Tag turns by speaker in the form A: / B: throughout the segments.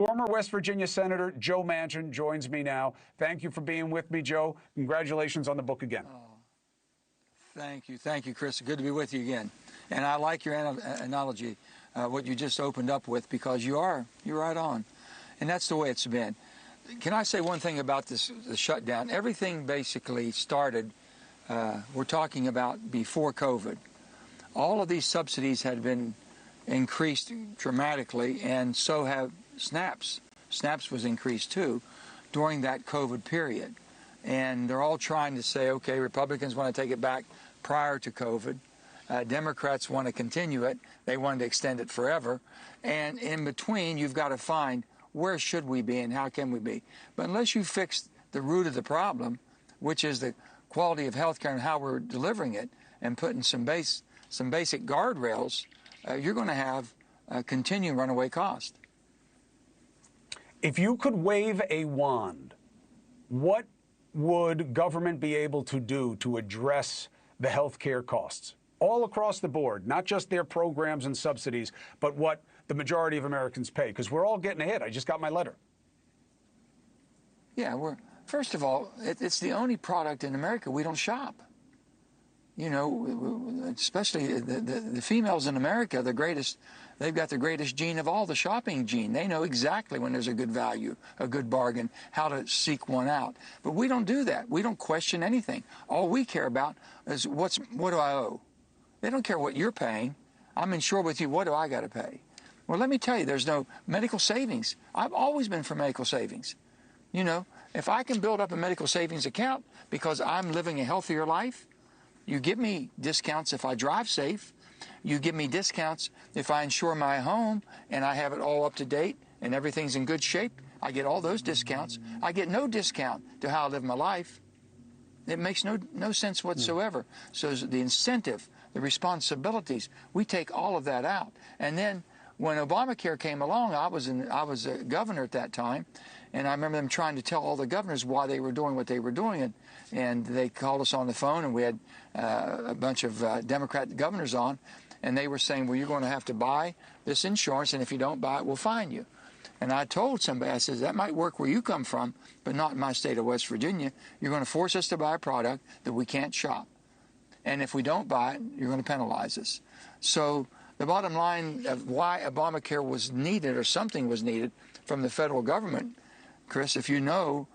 A: Former West Virginia Senator Joe Manchin joins me now. Thank you for being with me, Joe. Congratulations on the book again.
B: Thank you, Chris. Good to be with you again. And I like your analogy, what you just opened up with, because you're right on. And that's the way it's been. Can I say one thing about the shutdown? Everything basically started, we're talking about before COVID. All of these subsidies had been increased dramatically, and so have SNAPs. SNAPs was increased too during that COVID period. And they're all trying to say, okay, Republicans want to take it back prior to COVID. Democrats want to continue it. They wanted to extend it forever. And in between, you've got to find where should we be and how can we be. But unless you fix the root of the problem, which is the quality of health care and how we're delivering it, and putting some basic guardrails, you're going to have continued runaway cost.
A: If you could wave a wand, what would government be able to do to address the health care costs all across the board, not just their programs and subsidies, but what the majority of Americans pay? Because we're all getting a hit. I just got my letter.
B: Yeah, first of all, it's the only product in America we don't shop. You know, especially the females in America, the greatest. They've got the greatest gene of all, the shopping gene. They know exactly when there's a good value, a good bargain, how to seek one out. But we don't do that. We don't question anything. All we care about is what do I owe? They don't care what you're paying. I'm insured with you. What do I got to pay? Well, let me tell you, there's no medical savings. I've always been for medical savings. You know, if I can build up a medical savings account because I'm living a healthier life, you give me discounts if I drive safe. You give me discounts if I insure my home and I have it all up to date and everything's in good shape. I get all those discounts. I get no discount to how I live my life. It makes no sense whatsoever. So the incentive, the responsibilities, we take all of that out. And then when Obamacare came along, I was a governor at that time, and I remember them trying to tell all the governors why they were doing what they were doing, and they called us on the phone, and we had a bunch of Democrat governors on, and they were saying, well, you're going to have to buy this insurance, and if you don't buy it, we'll fine you. And I told somebody, I said, that might work where you come from, but not in my state of West Virginia. You're going to force us to buy a product that we can't shop. And if we don't buy it, you're going to penalize us. So the bottom line of why Obamacare was needed, or something was needed from the federal government, Chris, if you know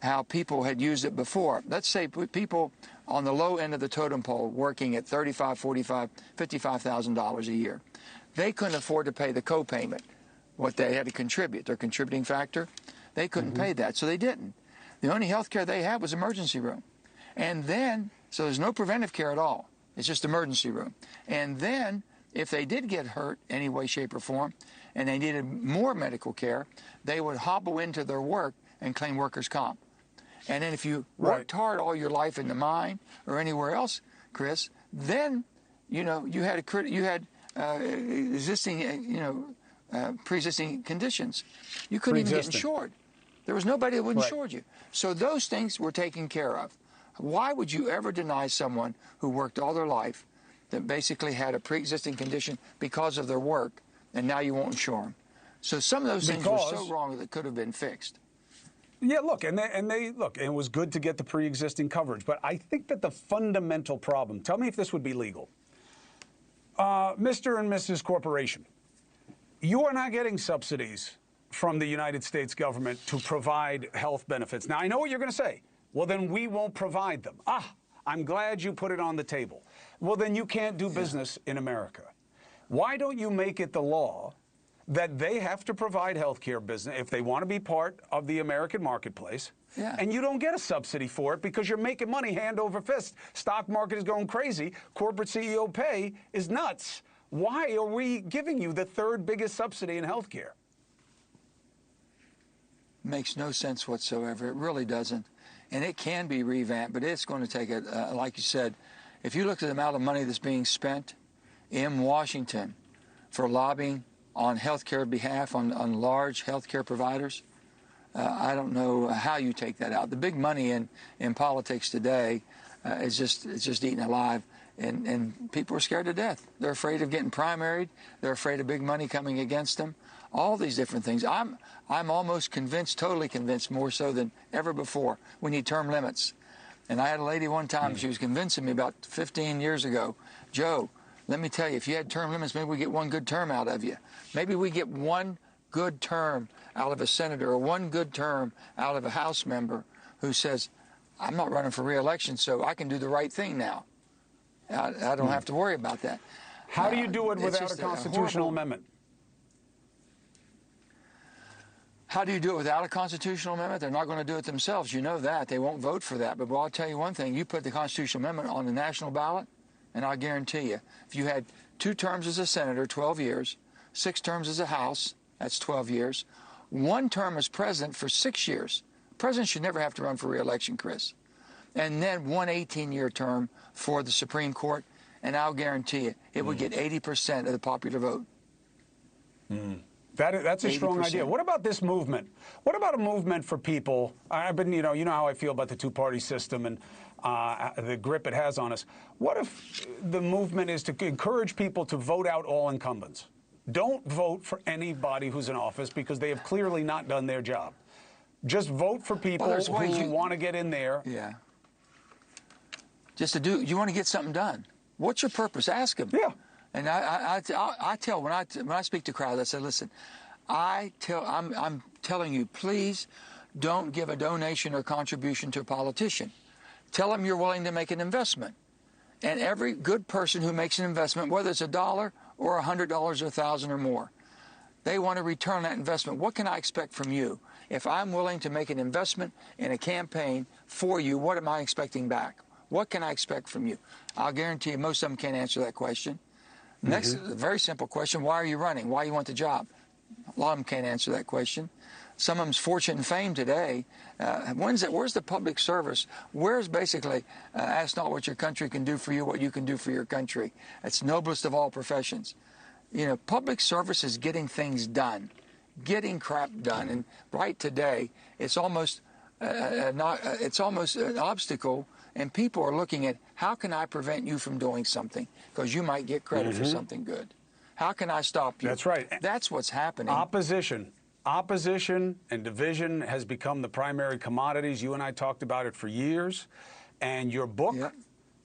B: how people had used it before. Let's say people on the low end of the totem pole working at $35,000, $45,000, $55,000 a year. They couldn't afford to pay the co-payment, what they had to contribute, their contributing factor. They couldn't pay that, so they didn't. The only health care they had was emergency room. And then, so there's no preventive care at all. It's just emergency room. And then, if they did get hurt any way, shape, or form, and they needed more medical care, they would hobble into their work and claim workers' comp. And then if you worked hard all your life in the mine or anywhere else, Chris, then, you know, you had existing, pre-existing conditions. You couldn't even get insured. There was nobody that would insure you. So those things were taken care of. Why would you ever deny someone who worked all their life that basically had a pre-existing condition because of their work, and now you won't insure them? So some of those things were so wrong that could have been fixed.
A: Yeah, look, and it was good to get the pre-existing coverage, but I think that the fundamental problem, tell me if this would be legal. Mr. and Mrs. Corporation, you are not getting subsidies from the United States government to provide health benefits. Now, I know what you're going to say. Well, then we won't provide them. I'm glad you put it on the table. Well, then you can't do business in America. Why don't you make it the law that they have to provide health care business if they want to be part of the American marketplace, and you don't get a subsidy for it because you're making money hand over fist. Stock market is going crazy. Corporate CEO pay is nuts. Why are we giving you the third biggest subsidy in health care?
B: Makes no sense whatsoever. It really doesn't. And it can be revamped, but it's going to take like you said, if you look at the amount of money that's being spent in Washington for lobbying on healthcare behalf, on large healthcare providers, I don't know how you take that out. The big money in politics today is just eaten alive, and people are scared to death. They're afraid of getting primaried. They're afraid of big money coming against them. all these different things. I'm almost convinced, totally convinced, more so than ever before, we need term limits. And I had a lady one time, she was convincing me about 15 years ago, Joe, let me tell you, if you had term limits, maybe we get one good term out of you. Maybe we get one good term out of a senator or one good term out of a House member who says, I'm not running for re-election, so I can do the right thing now. I don't have to worry about that.
A: How do you do it without a constitutional amendment?
B: How do you do it without a constitutional amendment? They're not going to do it themselves. You know that. They won't vote for that. But I'll tell you one thing. You put the constitutional amendment on the national ballot, and I'll guarantee you, if you had 2 terms as a senator, 12 years, 6 terms as a House, that's 12 years, 1 term as president for 6 years. The president should never have to run for re-election, Chris. And then 1 18-year term for the Supreme Court, and I'll guarantee you, it would get 80% of the popular vote.
A: That's a strong
B: 80%.
A: idea. What about this movement? What about a movement for people? I've been, you know how I feel about the 2-party system and the grip it has on us. What if the movement is to encourage people to vote out all incumbents? Don't vote for anybody who's in office because they have clearly not done their job. Just vote for people who want to get in there.
B: Yeah. Just to do, you want to get something done. What's your purpose? Ask them.
A: Yeah.
B: And I tell, when I speak to crowds, I say, listen, I'm telling you, please don't give a donation or contribution to a politician. Tell them you're willing to make an investment. And every good person who makes an investment, whether it's $1 or $100 or $1,000 or more, they want to return that investment. What can I expect from you? If I'm willing to make an investment in a campaign for you, what am I expecting back? What can I expect from you? I'll guarantee you most of them can't answer that question. Next, a very simple question, why are you running? Why you want the job? A lot of them can't answer that question. Some of them's fortune and fame today. Where's the public service? Where's basically, ask not what your country can do for you, what you can do for your country. It's noblest of all professions. You know, public service is getting things done, getting crap done. And right today, it's almost an obstacle. And people are looking at, how can I prevent you from doing something? Because you might get credit for something good. How can I stop you?
A: That's right.
B: That's what's happening.
A: Opposition and division has become the primary commodities. You and I talked about it for years. And your book,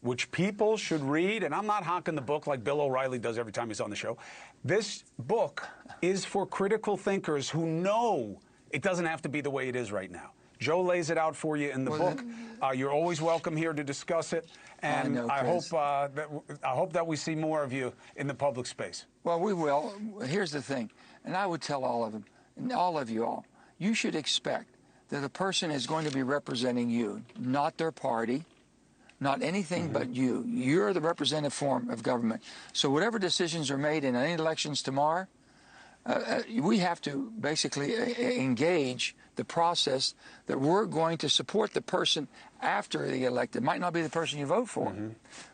A: which people should read, and I'm not hocking the book like Bill O'Reilly does every time he's on the show. This book is for critical thinkers who know it doesn't have to be the way it is right now. Joe lays it out for you in the book. You're always welcome here to discuss it, and I hope that we see more of you in the public space.
B: Well, we will. Here's the thing, and I would tell all of them, and all of you all, you should expect that a person is going to be representing you, not their party, not anything but you. You're the representative form of government. So whatever decisions are made in any elections tomorrow, we have to basically engage the process that we're going to support the person after the elected. It might not be the person you vote for,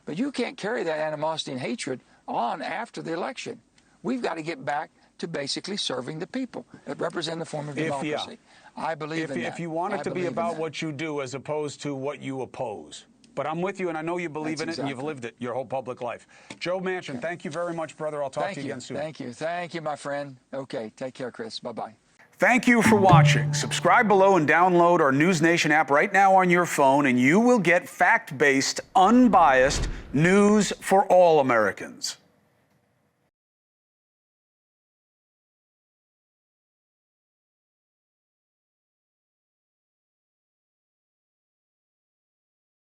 B: but you can't carry that animosity and hatred on after the election. We've got to get back to basically serving the people that represent the form of democracy. I believe in that.
A: If you want it to be about what you do as opposed to what you oppose. But I'm with you, and I know you believe in it, and you've lived it your whole public life. Joe Manchin, thank you very much, brother. I'll talk to you again soon.
B: Thank you. Thank you, my friend. Okay, take care, Chris. Bye-bye.
A: Thank you for watching. Subscribe below and download our NewsNation app right now on your phone, and you will get fact-based, unbiased news for all Americans.